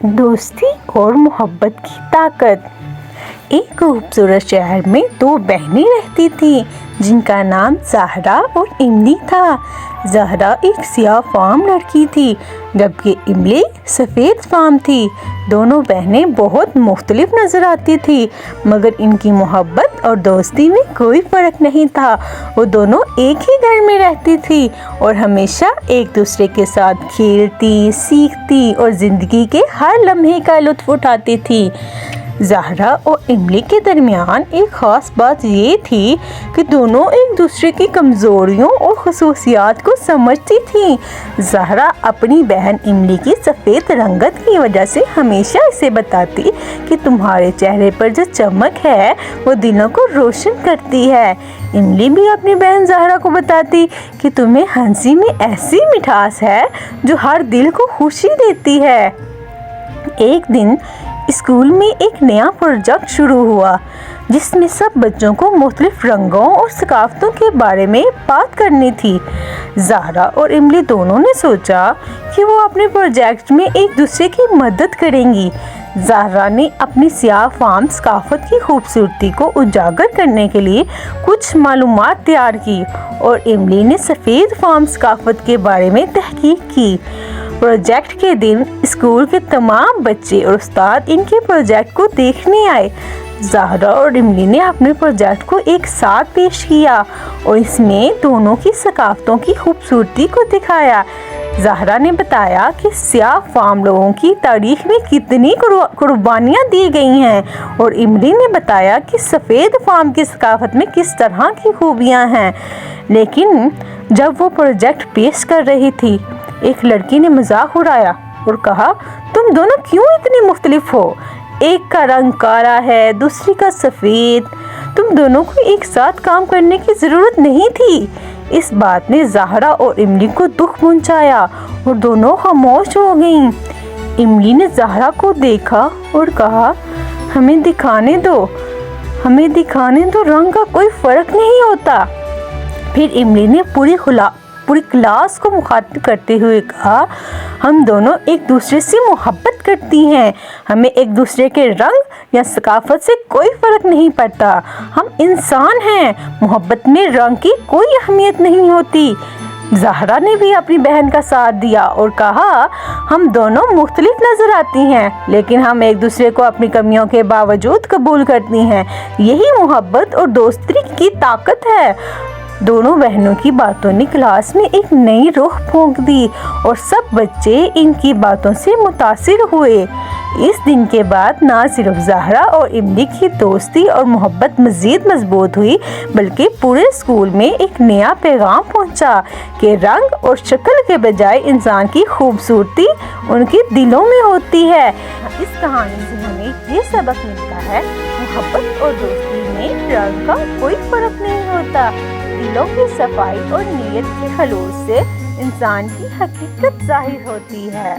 دوستی اور محبت کی طاقت۔ ایک خوبصورت شہر میں دو بہنیں رہتی تھیں جن کا نام زہرا اور املی تھا۔ زہرا ایک سیاہ فام لڑکی تھی جبکہ املی سفید فام تھی۔ دونوں بہنیں بہت مختلف نظر آتی تھیں مگر ان کی محبت اور دوستی میں کوئی فرق نہیں تھا۔ وہ دونوں ایک ہی گھر میں رہتی تھیں اور ہمیشہ ایک دوسرے کے ساتھ کھیلتی، سیکھتی اور زندگی کے ہر لمحے کا لطف اٹھاتی تھیں۔ زہرا اور املی کے درمیان ایک خاص بات یہ تھی کہ دونوں ایک دوسرے کی کمزوریوں اور خصوصیات کو سمجھتی تھیں۔ زہرا اپنی بہن املی کی سفید رنگت کی وجہ سے ہمیشہ اسے بتاتی کہ تمہارے چہرے پر جو چمک ہے وہ دلوں کو روشن کرتی ہے۔ املی بھی اپنی بہن زہرا کو بتاتی کہ تمہیں ہنسی میں ایسی مٹھاس ہے جو ہر دل کو خوشی دیتی ہے۔ ایک دن اسکول میں ایک نیا پروجیکٹ شروع ہوا جس میں سب بچوں کو مختلف رنگوں اور ثقافتوں کے بارے میں بات کرنی تھی۔ زہرا اور املی دونوں نے سوچا کہ وہ اپنے پروجیکٹ میں ایک دوسرے کی مدد کریں گی۔ زہرا نے اپنی سیاہ فام ثقافت کی خوبصورتی کو اجاگر کرنے کے لیے کچھ معلومات تیار کی اور املی نے سفید فام ثقافت کے بارے میں تحقیق کی۔ پروجیکٹ کے دن اسکول کے تمام بچے اور استاد ان کے پروجیکٹ کو دیکھنے آئے۔ زہرا اور املی نے اپنے پروجیکٹ کو ایک ساتھ پیش کیا اور اس میں دونوں کی ثقافتوں کی خوبصورتی کو دکھایا۔ زہرا نے بتایا کہ سیاہ فام لوگوں کی تاریخ میں کتنی قربانیاں دی گئی ہیں اور املی نے بتایا کہ سفید فام کی ثقافت میں کس طرح کی خوبیاں ہیں۔ لیکن جب وہ پروجیکٹ پیش کر رہی تھی ایک لڑکی نے مذاق اڑایا اور کہا، تم دونوں کیوں اتنے مختلف ہو؟ ایک کا رنگ کالا ہے، دوسری کا سفید۔ تم دونوں کو ایک ساتھ کام کرنے کی ضرورت نہیں تھی۔ اس بات نے زہرا اور املی کو دکھ پہنچایا اور دونوں خاموش ہو گئیں۔ املی نے زہرا کو دیکھا اور کہا، ہمیں دکھانے دو رنگ کا کوئی فرق نہیں ہوتا۔ پھر املی نے پوری کلاس کو مخاطب کرتے ہوئے کہا، ہم دونوں ایک دوسرے سے محبت کرتی ہیں، ہمیں ایک دوسرے کے رنگ یا ثقافت سے کوئی فرق نہیں پڑتا، ہم انسان ہیں، محبت میں رنگ کی کوئی اہمیت نہیں ہوتی۔ زہرا نے بھی اپنی بہن کا ساتھ دیا اور کہا، ہم دونوں مختلف نظر آتی ہیں لیکن ہم ایک دوسرے کو اپنی کمیوں کے باوجود قبول کرتی ہیں، یہی محبت اور دوستی کی طاقت ہے۔ دونوں بہنوں کی باتوں نے کلاس میں ایک نئی روح پھونک دی اور سب بچے ان کی باتوں سے متاثر ہوئے۔ اس دن کے بعد نہ صرف زہرا اور املی کی دوستی اور محبت مزید مضبوط ہوئی بلکہ پورے اسکول میں ایک نیا پیغام پہنچا کہ رنگ اور شکل کے بجائے انسان کی خوبصورتی ان کے دلوں میں ہوتی ہے۔ اس کہانی سے ہمیں یہ سبق ملتا ہے، محبت اور دوستی میں رنگ کا کوئی فرق نہیں ہوتا، دلوں کی صفائی اور نیت کے خلوص سے انسان کی حقیقت ظاہر ہوتی ہے۔